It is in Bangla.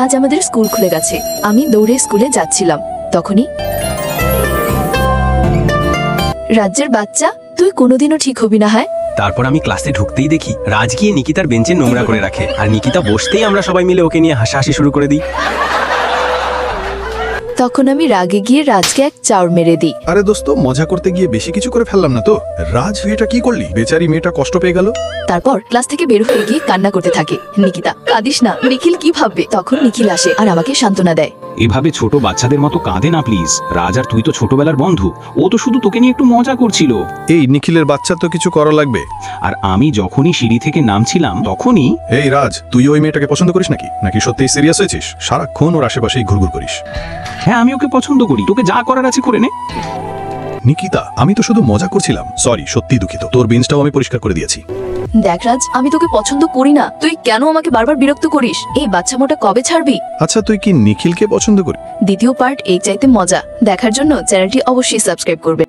আজ আমাদের স্কুল খুলে গেছে। আমি দৌড়ে স্কুলে যাচ্ছিলাম, তখনই রাজ্যের বাচ্চা, তুই কোনোদিনও ঠিক হবি না। হ্যাঁ, তারপর আমি ক্লাসে ঢুকতেই দেখি রাজ গিয়ে নিকিতার বেঞ্চে নোংরা করে রাখে, আর নিকিতা বসতেই আমরা সবাই মিলে ওকে নিয়ে হাসাহাসি শুরু করে দিই। তখন আমি রাগে গিয়ে রাজকে এক চাউর মেরে দিই। আরে দোস্ত, মজা করতে গিয়ে বেশি কিছু করে ফেললাম না তো? রাজ, এটা কি করলি? বেচারি মেয়েটা কষ্ট পেয়ে গেল। তারপর ক্লাস থেকে বের হয়ে গিয়ে কান্না করতে থাকে। নিকিতা, কাঁদিস না, নিখিল কি ভাববে? তখন নিখিল আসে আর আমাকে সান্ত্বনা দেয়। এভাবে ছোট বাচ্চাদের মতো কাঁদে না প্লিজ। রাজ আর তুই তো ছোটবেলার বন্ধু, ও তো শুধু তোকে নিয়ে একটু মজা করছিল। এই নিখিলের বাচ্চা তো কিছু করা লাগবে। আর আমি যখনই সিঁড়ি থেকে নামছিলাম তখনই এই রাজ, তুই ওই মেয়েটাকে পছন্দ করিস নাকি? নাকি সত্যিই সিরিয়াস হয়েছিস? সারাক্ষণ ওর আশেপাশেই ঘুরঘুর করিস। হ্যাঁ, আমি ওকে পছন্দ করি, তোকে যা করার আছে করে নে। নিকিতা, আমি তো শুধু মজা করছিলাম। সরি, সত্যি দুঃখিত। তোর বেঞ্চটাও আমি পরিষ্কার করে দিয়েছি। দেখ রাজ, আমি তোকে পছন্দ করি না, তুই কেন আমাকে বারবার বিরক্ত করিস? এই বাচ্চা মোটা কবে ছাড়বি? আচ্ছা, তুই কি নিখিলকে পছন্দ করি? দ্বিতীয় পার্ট এই চাইতে মজা দেখার জন্য চ্যানেলটি অবশ্যই সাবস্ক্রাইব করবে।